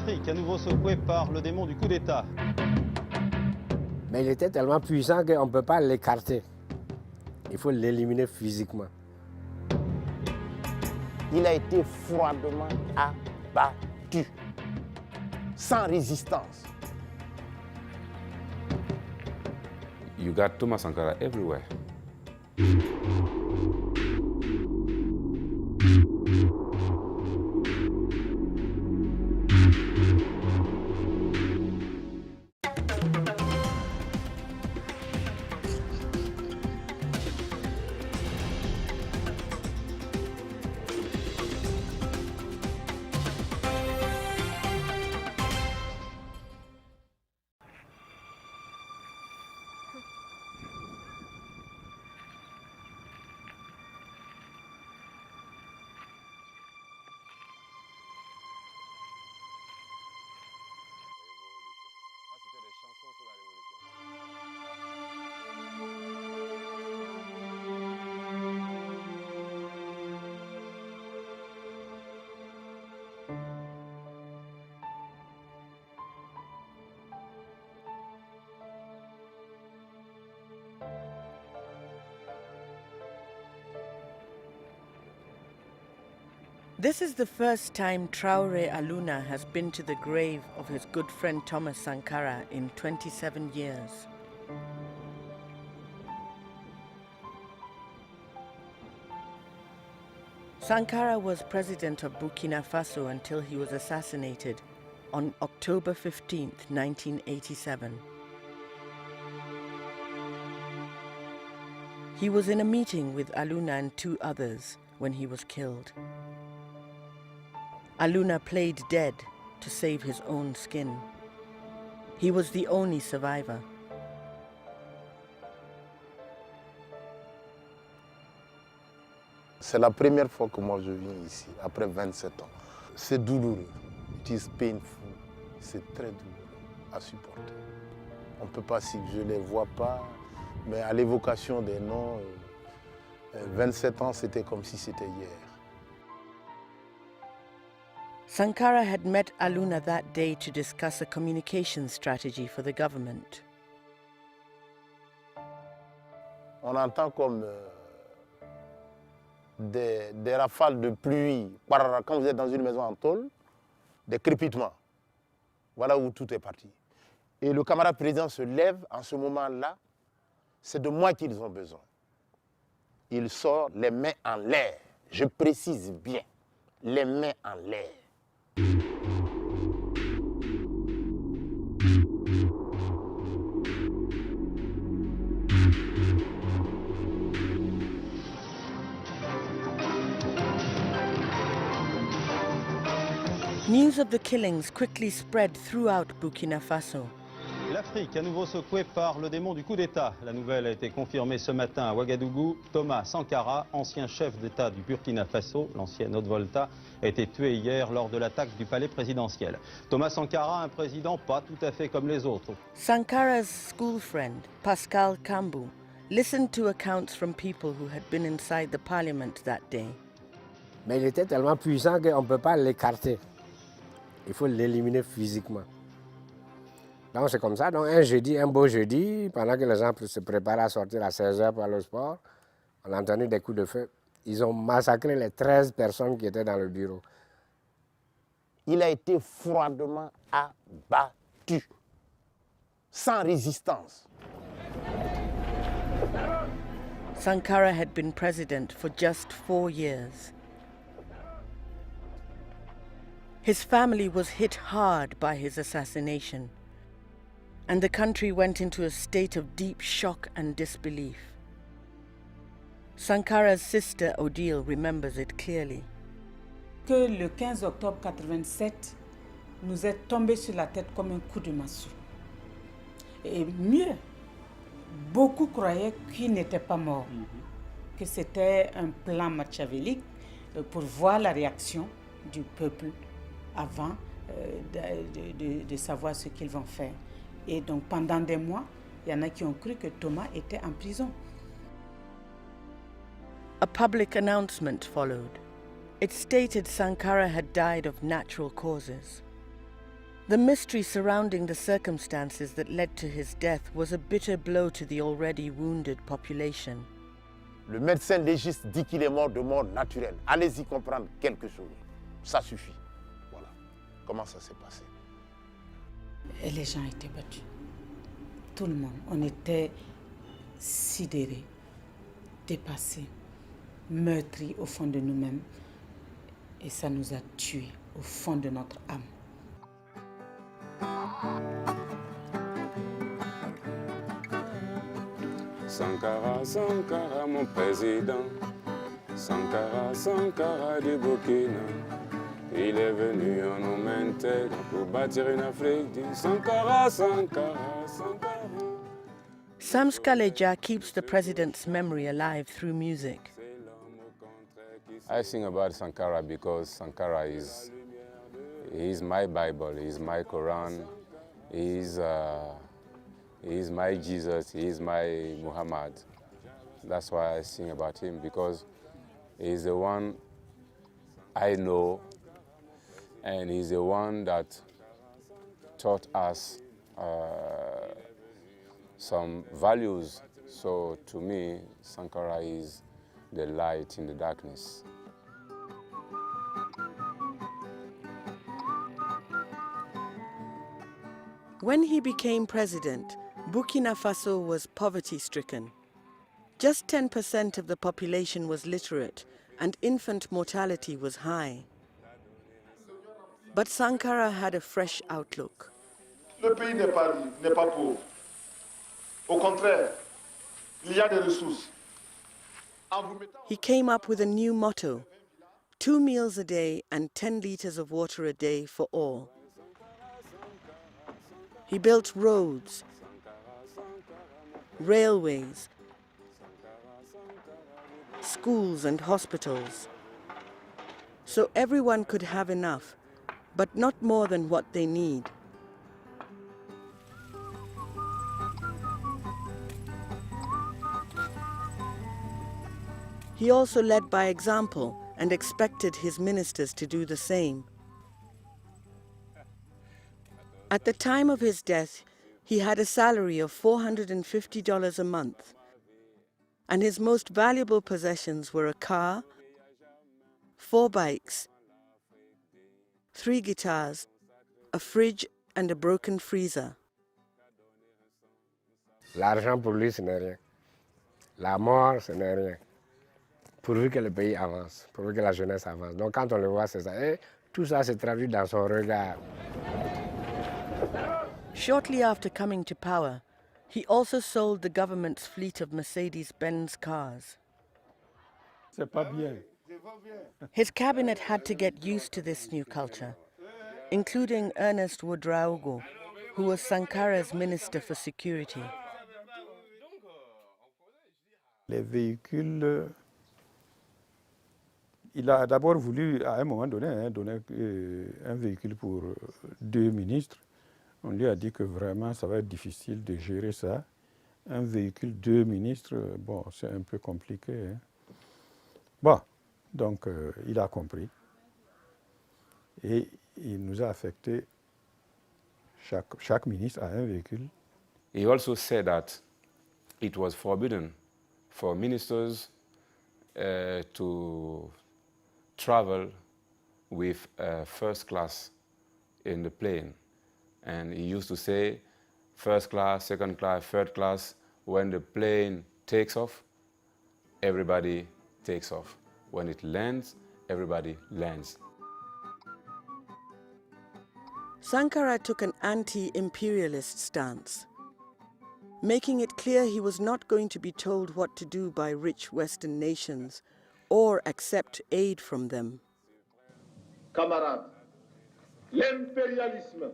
L'Afrique, à nouveau secouée par le démon du coup d'État. Mais il était tellement puissant qu'on ne peut pas l'écarter. Il faut l'éliminer physiquement. Il a été froidement abattu, sans résistance. You got Thomas Sankara everywhere. This is the first time Traoré Aluna has been to the grave of his good friend Thomas Sankara in 27 years. Sankara was president of Burkina Faso until he was assassinated on October 15, 1987. He was in a meeting with Aluna and two others when he was killed. Aluna played dead to save his own skin. He was the only survivor. C'est la première fois que moi je viens ici, après 27 ans. C'est douloureux, it is painful, c'est très douloureux à supporter. On ne peut pas, si je ne les vois pas, mais à l'évocation des noms, 27 ans c'était comme si c'était hier. Sankara had met Aluna that day to discuss a communication strategy for the government. On entend comme des rafales de pluie, quand vous êtes dans une maison en tôle, des crépitements. Voilà où tout est parti. Et le camarade président se lève en ce moment-là, c'est de moi qu'ils ont besoin. Il sort les mains en l'air, je précise bien, les mains en l'air. News of the killings quickly spread throughout Burkina Faso. L'Afrique, à nouveau secouée par le démon du coup d'État. La nouvelle a été confirmée ce matin à Ouagadougou. Thomas Sankara, ancien chef d'État du Burkina Faso, l'ancienne Haute-Volta, a été tué hier lors de l'attaque du palais présidentiel. Thomas Sankara, un président pas tout à fait comme les autres. Sankara's school friend, Pascal Kambu, listened to accounts from people who had been inside the parliament that day. Mais il était tellement puissant qu'on ne peut pas l'écarter. Il faut l'éliminer physiquement. Donc c'est comme ça, donc un beau jeudi, pendant que les gens se préparaient à sortir à 16h pour aller au sport, on a entendu des coups de feu. Ils ont massacré les 13 personnes qui étaient dans le bureau. Il a été froidement abattu, sans résistance. Sankara had been president for just 4 years. His family was hit hard by his assassination, and the country went into a state of deep shock and disbelief. Sankara's sister Odile remembers it clearly. Que le 15 octobre 87 nous est tombé sur la tête comme un coup de massue. Et mieux, beaucoup croyaient qu'il n'était pas mort, que c'était un plan machiavélique pour voir la réaction du peuple avant de savoir ce qu'ils vont faire. Et donc pendant des mois, il y en a qui ont cru que Thomas était en prison. A public announcement followed. It stated Sankara had died of natural causes. The mystery surrounding the circumstances that led to his death was a bitter blow to the already wounded population. Le médecin légiste dit qu'il est mort de mort naturelle. Allez-y comprendre quelque chose. Ça suffit. Voilà. Comment ça s'est passé? Et les gens étaient battus. Tout le monde. On était sidérés, dépassés, meurtris au fond de nous-mêmes. Et ça nous a tués au fond de notre âme. Sankara, Sankara, mon président. Sankara, Sankara du Burkina. Il est venu en homme intègre pour bâtir une Afrique digne. Sankara, Sankara, Sankara. Sam Skaleja keeps the president's memory alive through music. I sing about Sankara because Sankara is my Bible, he's my Quran, he's my Jesus, he's my Muhammad. That's why I sing about him, because he's the one I know, and he's the one that taught us some values. So to me, Sankara is the light in the darkness. When he became president, Burkina Faso was poverty-stricken. Just 10% of the population was literate, and infant mortality was high. But Sankara had a fresh outlook. Le pays n'est pas pauvre. Au contraire, il y a des ressources. He came up with a new motto: 2 meals a day and 10 liters of water a day for all. He built roads, railways, schools and hospitals, so everyone could have enough, but not more than what they need. He also led by example and expected his ministers to do the same. At the time of his death, he had a salary of $450 a month, and his most valuable possessions were a car, 4 bikes, 3 guitars, a fridge and a broken freezer. L'argent pour lui, ce n'est rien. La mort, ce n'est rien. Pourvu que le pays avance, pourvu que la jeunesse avance. Donc quand on le voit, c'est ça. Et tout ça se traduit dans son regard. Shortly after coming to power, he also sold the government's fleet of Mercedes-Benz cars. C'est pas bien. His cabinet had to get used to this new culture, including Ernest Ouedraogo, who was Sankara's Minister for Security. Les véhicules, il a d'abord voulu, à un moment donné, donner un véhicule pour 2 ministres. On lui a dit que vraiment, ça va être difficile de gérer ça. Un véhicule, 2 ministres, bon, c'est un peu compliqué. Hein. Bon, donc il a compris. Et il nous a affecté, chaque ministre a un véhicule. He also said that it was forbidden for ministers to travel with first class in the plane. And he used to say, first class, second class, third class. When the plane takes off, everybody takes off. When it lands, everybody lands. Sankara took an anti-imperialist stance, making it clear he was not going to be told what to do by rich Western nations or accept aid from them. Camarades, l'impérialisme,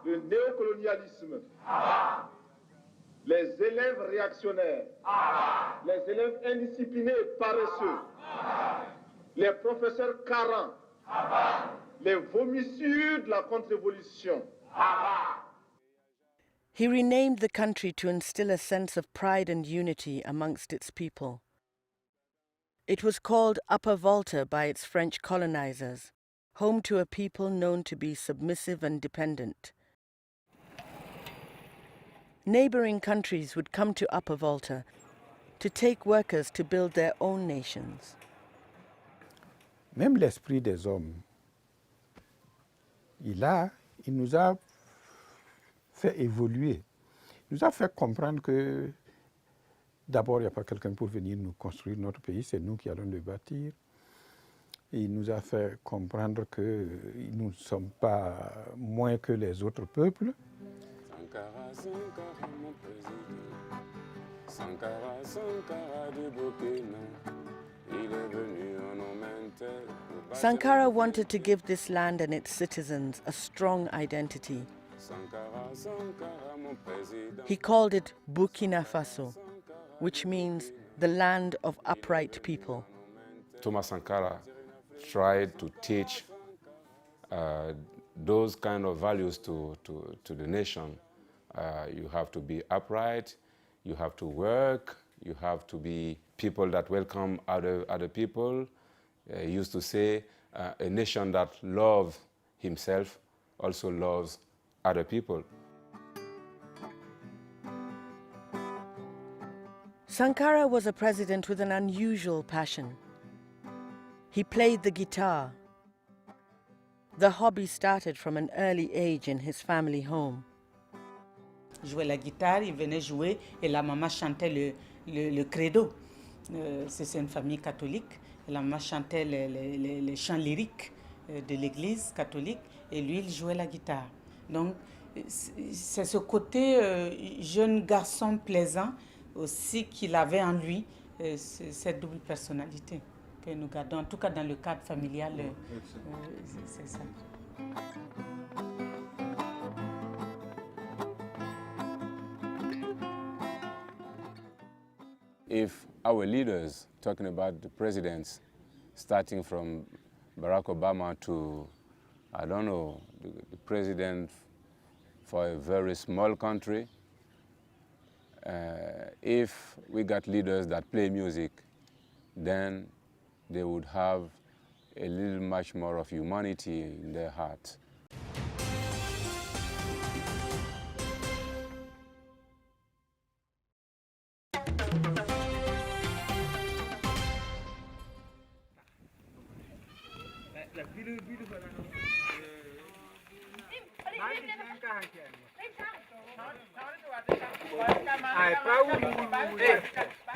le néocolonialisme, les élèves réactionnaires, les élèves indisciplinés et paresseux, les professeurs carents, les vomissures de la contre-révolution. He renamed the country to instill a sense of pride and unity amongst its people. It was called Upper Volta by its French colonizers, home to a people known to be submissive and dependent. Neighboring countries would come to Upper Volta to take workers to build their own nations. Même l'esprit des hommes, il nous a fait évoluer. Il nous a fait comprendre que d'abord, il n'y a pas quelqu'un pour venir nous construire notre pays, c'est nous qui allons le bâtir. Et il nous a fait comprendre que nous ne sommes pas moins que les autres peuples. Sankara, Sankara, mon président. Sankara, Sankara du Burkina. Il est venu en homme. Sankara wanted to give this land and its citizens a strong identity. He called it Burkina Faso, which means the land of upright people. Thomas Sankara tried to teach those kind of values to the nation. You have to be upright, you have to work, you have to be people that welcome other people. He used to say, a nation that loves himself also loves other people. Sankara was a president with an unusual passion. He played the guitar. The hobby started from an early age in his family home. Il jouait la guitare, il venait jouer et la maman chantait le credo. C'est une famille catholique. Et la maman chantait les chants lyriques de l'église catholique et lui, il jouait la guitare. Donc, c'est ce côté jeune garçon plaisant aussi qu'il avait en lui, cette double personnalité que nous gardons, en tout cas dans le cadre familial, c'est ça. If our leaders, talking about the presidents, starting from Barack Obama to, I don't know, the president for a very small country, if we got leaders that play music, then they would have a little much more of humanity in their hearts.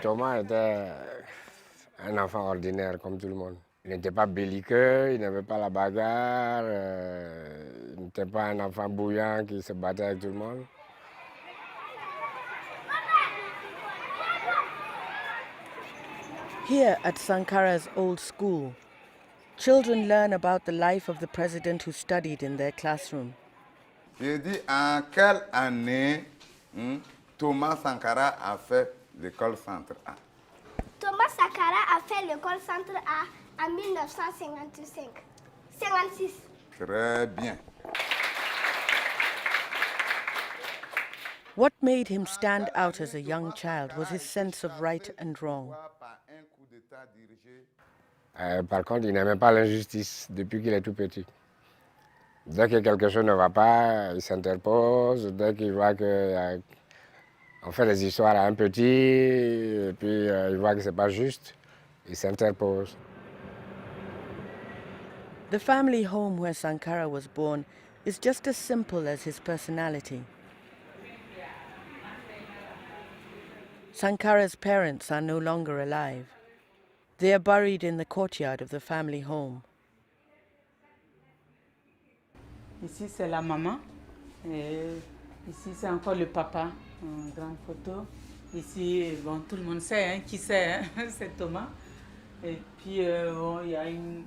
Thomas était un enfant ordinaire comme tout le monde. Il n'était pas belliqueux, il n'avait pas la bagarre, il n'était pas un enfant bouillant qui se battait avec tout le monde. Here at Sankara's old school, children learn about the life of the president who studied in their classroom. J'ai dit en quelle année Thomas Sankara a fait l'école centre A? Thomas Sankara a fait l'école centre A en 1956. Très bien. What made him stand out as a young child was his sense of right and wrong. Par contre, il n'aimait pas l'injustice depuis qu'il est tout petit. Dès que quelque chose ne va pas, il s'interpose. Dès qu'il voit qu'on fait des histoires à un petit, et puis il voit que ce n'est pas juste, il s'interpose. The family home where Sankara was born is just as simple as his personality. Sankara's parents are no longer alive. They are buried in the courtyard of the family home. Ici, c'est la maman. Et ici, c'est encore le papa, en grande photo. Ici, bon, tout le monde sait, hein, qui c'est, hein, c'est Thomas. Et puis, bon, il y a une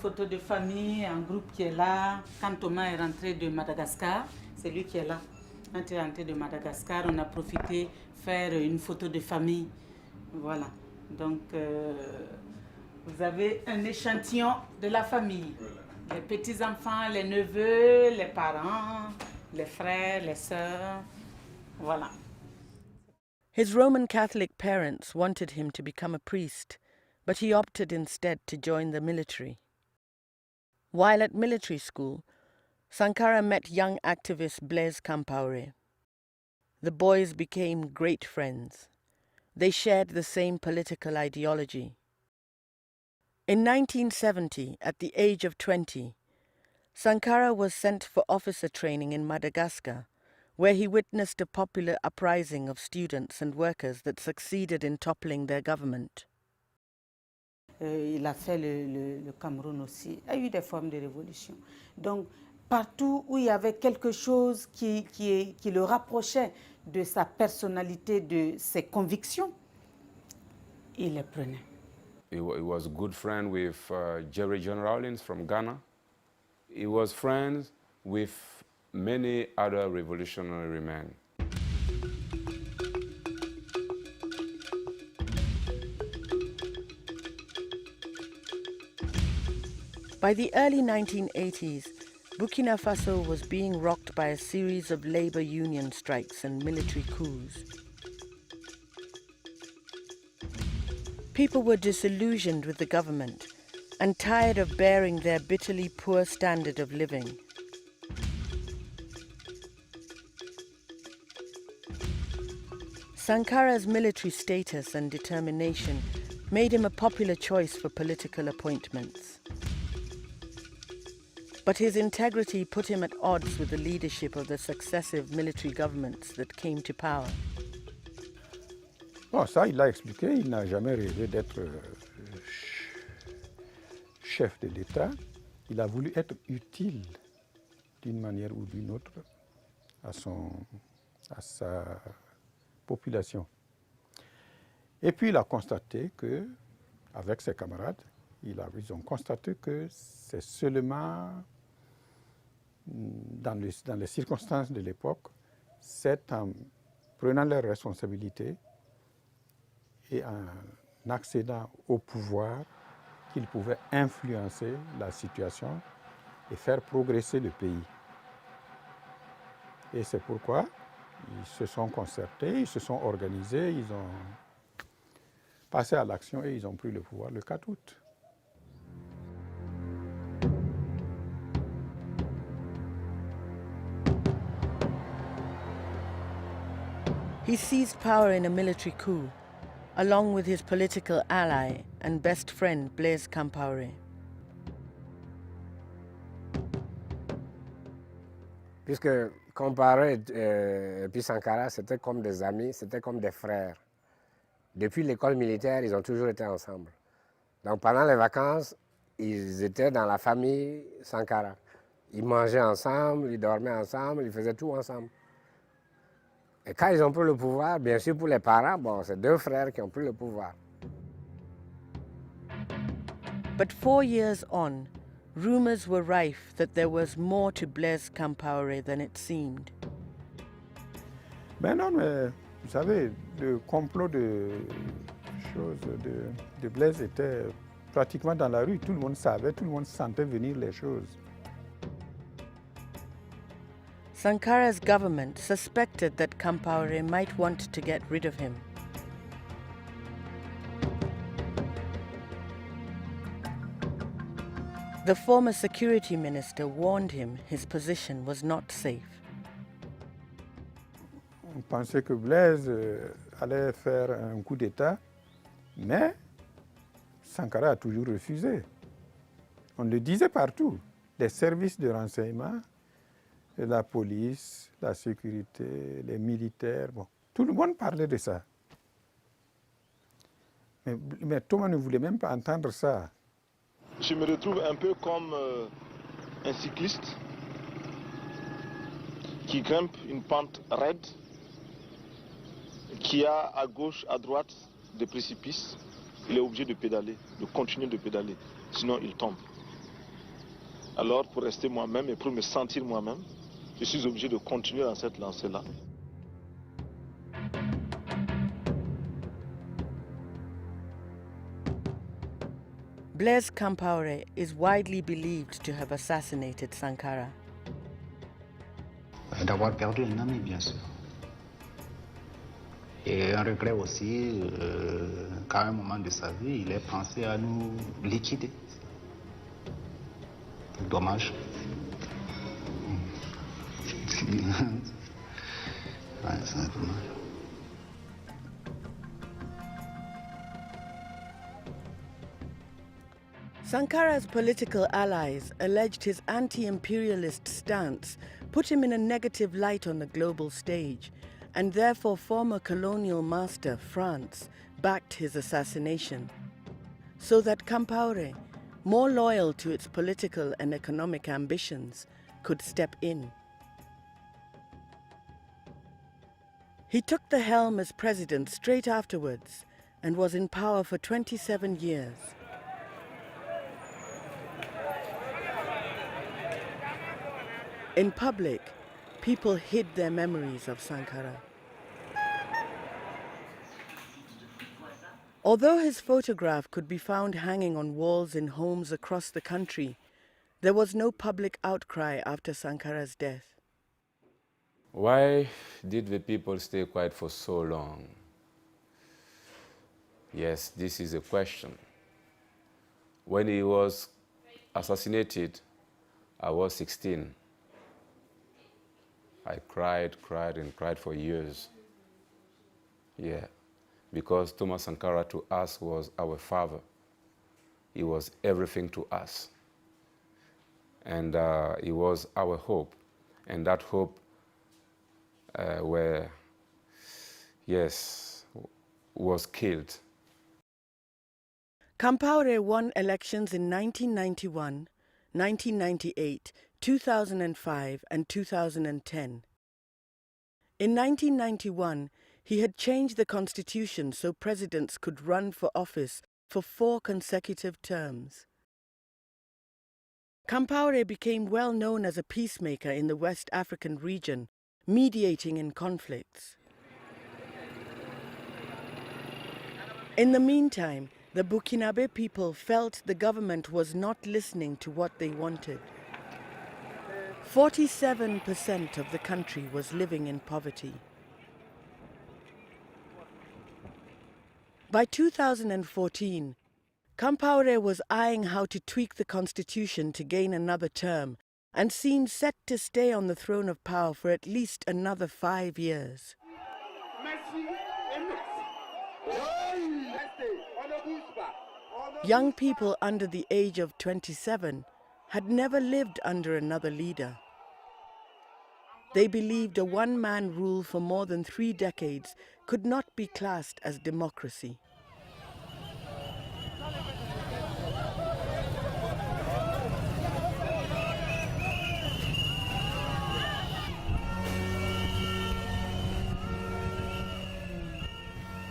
photo de famille, un groupe qui est là. Quand Thomas est rentré de Madagascar, c'est lui qui est là. Quand il est rentré de Madagascar, on a profité faire une photo de famille. Voilà. Donc, vous avez un échantillon de la famille. Les petits-enfants, les neveux, les parents, les frères, les sœurs. Voilà. His Roman Catholic parents wanted him to become a priest, but he opted instead to join the military. While at military school, Sankara met young activist Blaise Compaoré. The boys became great friends. They shared the same political ideology. In 1970, at the age of 20, Sankara was sent for officer training in Madagascar, where he witnessed a popular uprising of students and workers that succeeded in toppling their government. Il a fait le Cameroun aussi. Il y a eu des formes de révolution. Donc, partout où il y avait quelque chose qui le rapprochait de sa personnalité, de ses convictions, il les prenait. He was a good friend with Jerry John Rawlings from Ghana. He was friends with many other revolutionary men. By the early 1980s, Burkina Faso was being rocked by a series of labor union strikes and military coups. People were disillusioned with the government and tired of bearing their bitterly poor standard of living. Sankara's military status and determination made him a popular choice for political appointments. But his integrity put him at odds with the leadership of the successive military governments that came to power. Bon, ça, il l'a expliqué, il n'a jamais rêvé d'être chef de l'État. Il a voulu être utile d'une manière ou d'une autre à sa population. Et puis il a constaté que, avec ses camarades, ils ont constaté que c'est seulement dans les circonstances de l'époque, c'est en prenant leurs responsabilités et en accédant au pouvoir qu'ils pouvaient influencer la situation et faire progresser le pays. Et c'est pourquoi ils se sont concertés, ils se sont organisés, ils ont passé à l'action et ils ont pris le pouvoir le 4 août. He seized power in a military coup, along with his political ally and best friend Blaise Compaoré. Puisque Compaoré et puis Sankara, c'était comme des amis, c'était comme des frères. Depuis l'école militaire, ils ont toujours été ensemble. Donc pendant les vacances, ils étaient dans la famille Sankara. Ils mangeaient ensemble, ils dormaient ensemble, ils faisaient tout ensemble. Et quand ils ont pris le pouvoir, bien sûr pour les parents, bon, c'est deux frères qui ont pris le pouvoir. But 4 years on, rumors were rife that there was more to Blaise Compaoré than it seemed. Ben non, mais vous savez, le complot de Blaise était pratiquement dans la rue. Tout le monde savait, tout le monde sentait venir les choses. Sankara's government suspected that Compaoré might want to get rid of him. The former security minister warned him his position was not safe. On pensait que Blaise allait faire un coup d'État, mais Sankara a toujours refusé. On le disait partout, les services de renseignement, la police, la sécurité, les militaires, bon, tout le monde parlait de ça. Mais Thomas ne voulait même pas entendre ça. Je me retrouve un peu comme un cycliste qui grimpe une pente raide, qui a à gauche, à droite des précipices. Il est obligé de pédaler, de continuer de pédaler, sinon il tombe. Alors pour rester moi-même et pour me sentir moi-même, je suis obligé de continuer dans cette lancée-là. Blaise Compaoré is widely believed to have assassinated Sankara. D'avoir perdu un ami, bien sûr. Et un regret aussi qu'à un moment de sa vie, il ait pensé à nous liquider. dommage. Ouais, c'est dommage. Sankara's political allies alleged his anti-imperialist stance put him in a negative light on the global stage, and therefore former colonial master France backed his assassination, so that Compaoré, more loyal to its political and economic ambitions, could step in. He took the helm as president straight afterwards and was in power for 27 years. In public, people hid their memories of Sankara. Although his photograph could be found hanging on walls in homes across the country, there was no public outcry after Sankara's death. Why did the people stay quiet for so long? Yes, this is a question. When he was assassinated, I was 16. I cried and cried for years. Yeah, because Thomas Sankara to us was our father. He was everything to us. And he was our hope. And that hope was killed. Compaoré won elections in 1991, 1998, 2005 and 2010. In 1991, he had changed the constitution so presidents could run for office for 4 consecutive terms. Compaoré became well known as a peacemaker in the West African region, mediating in conflicts. In the meantime, the Burkinabe people felt the government was not listening to what they wanted. 47% of the country was living in poverty. By 2014, Compaoré was eyeing how to tweak the constitution to gain another term and seemed set to stay on the throne of power for at least another 5 years. Young people under the age of 27 had never lived under another leader. They believed a one-man rule for more than 3 decades could not be classed as democracy.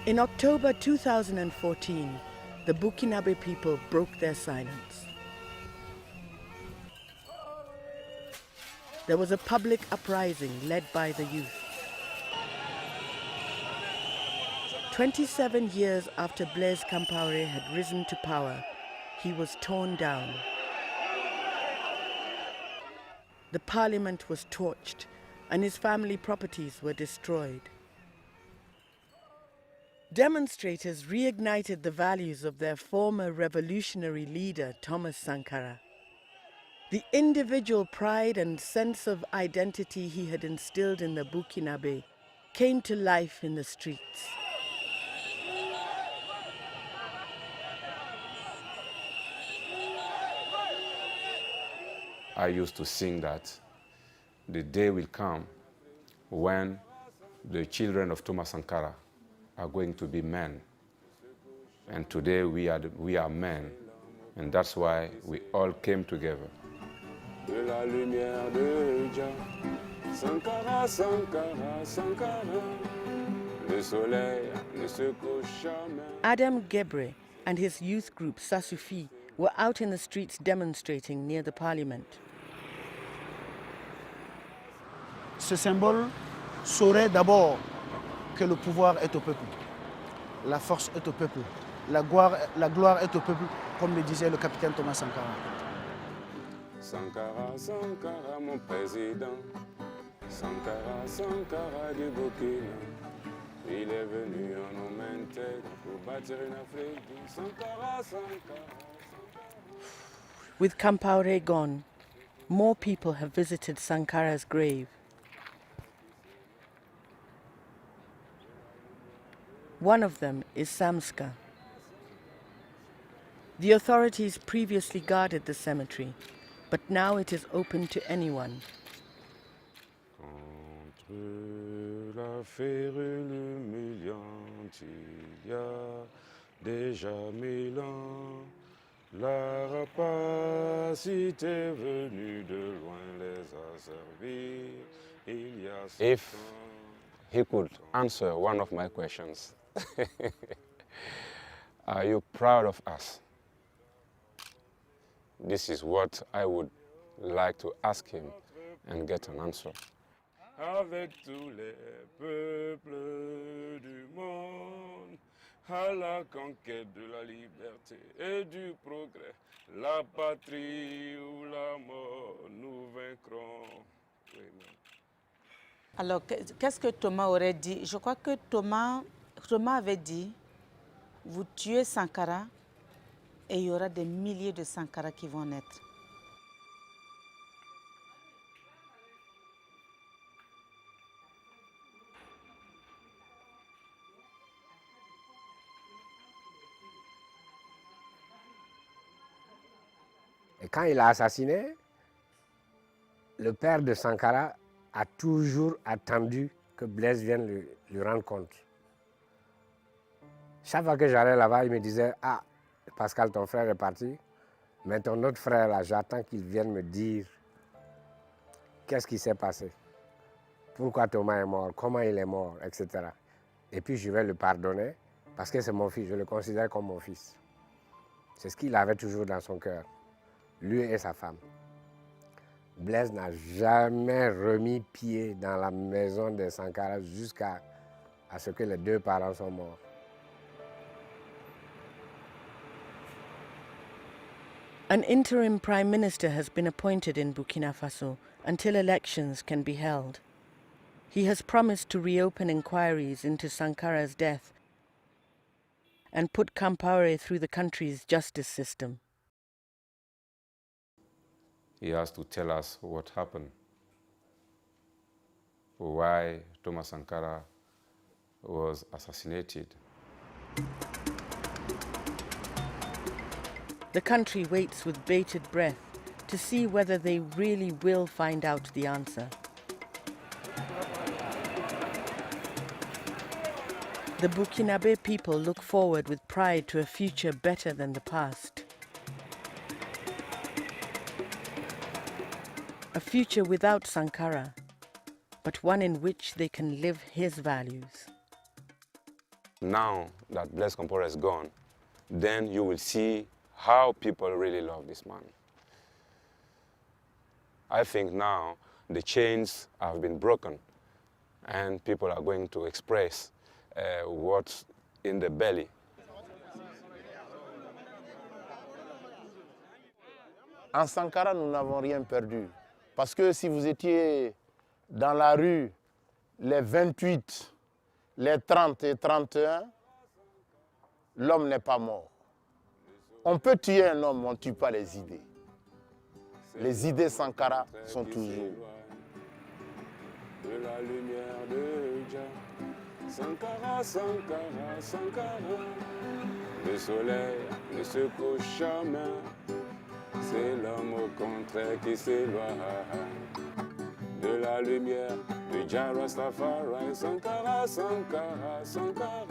In October 2014, the Burkinabe people broke their silence. There was a public uprising led by the youth. 27 years after Blaise Compaoré had risen to power, he was torn down. The parliament was torched and his family properties were destroyed. Demonstrators reignited the values of their former revolutionary leader, Thomas Sankara. The individual pride and sense of identity he had instilled in the Burkinabe came to life in the streets. I used to sing that the day will come when the children of Thomas Sankara are going to be men. And today we are men. And that's why we all came together. De la lumière de Jah, Sankara, Sankara, Sankara, le soleil ne se couche jamais. Adam Gebre and his youth group Sasufi were out in the streets demonstrating near the parliament. Ce symbole saurait d'abord que le pouvoir est au peuple, la force est au peuple, la gloire est au peuple, comme le disait le capitaine Thomas Sankara. Sankara, Sankara, mon président, Sankara, Sankara du Burkina, il est venu en homme intègre pour bâtir une Afrique. Sankara, Sankara. With Compaoré gone, more people have visited Sankara's grave. One of them is Samska. The authorities previously guarded the cemetery, but now it is open to anyone. Contre la férule humiliante, il y a déjà 1000 ans, la rapacité venue de loin les a servis. Il y a If he could answer one of my questions, are you proud of us? This is what I would like to ask him and get an answer. Avec tous les peuples du monde, à la conquête de la liberté et du progrès, la patrie ou la mort, nous vaincrons. Alors, qu'est-ce que Thomas aurait dit? Je crois que Thomas avait dit, vous tuez Sankara et il y aura des milliers de Sankara qui vont naître. Et quand il a assassiné, le père de Sankara a toujours attendu que Blaise vienne lui rendre compte. Chaque fois que j'allais là-bas, il me disait « Ah, Pascal, ton frère est parti, mais ton autre frère là, j'attends qu'il vienne me dire qu'est-ce qui s'est passé, pourquoi Thomas est mort, comment il est mort, etc. Et puis je vais le pardonner parce que c'est mon fils, je le considère comme mon fils. » C'est ce qu'il avait toujours dans son cœur, lui et sa femme. Blaise n'a jamais remis pied dans la maison de Sankara jusqu'à ce que les deux parents soient morts. An interim prime minister has been appointed in Burkina Faso until elections can be held. He has promised to reopen inquiries into Sankara's death and put Compaoré through the country's justice system. He has to tell us what happened, why Thomas Sankara was assassinated. The country waits with bated breath to see whether they really will find out the answer. The Burkinabe people look forward with pride to a future better than the past. A future without Sankara, but one in which they can live his values. Now that Blaise Compaoré is gone, then you will see how people really love this man. I think now the chains have been broken and people are going to express what's in the belly. En Sankara, nous n'avons rien perdu. Parce que si vous étiez dans la rue les 28, les 30 et 31, l'homme n'est pas mort. On peut tuer un homme, on ne tue pas les idées. Les idées Sankara sont toujours. De la lumière de Jah, Sankara, Sankara, Sankara. Le soleil ne se couche jamais, c'est l'homme au contraire qui s'éloigne. De la lumière de Jah Rastafari, Sankara, Sankara, Sankara.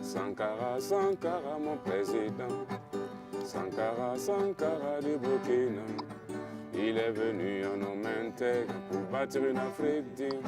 Sankara, Sankara, mon président. Sankara, Sankara du Burkina. Il est venu en homme intègre pour bâtir une Afrique digne.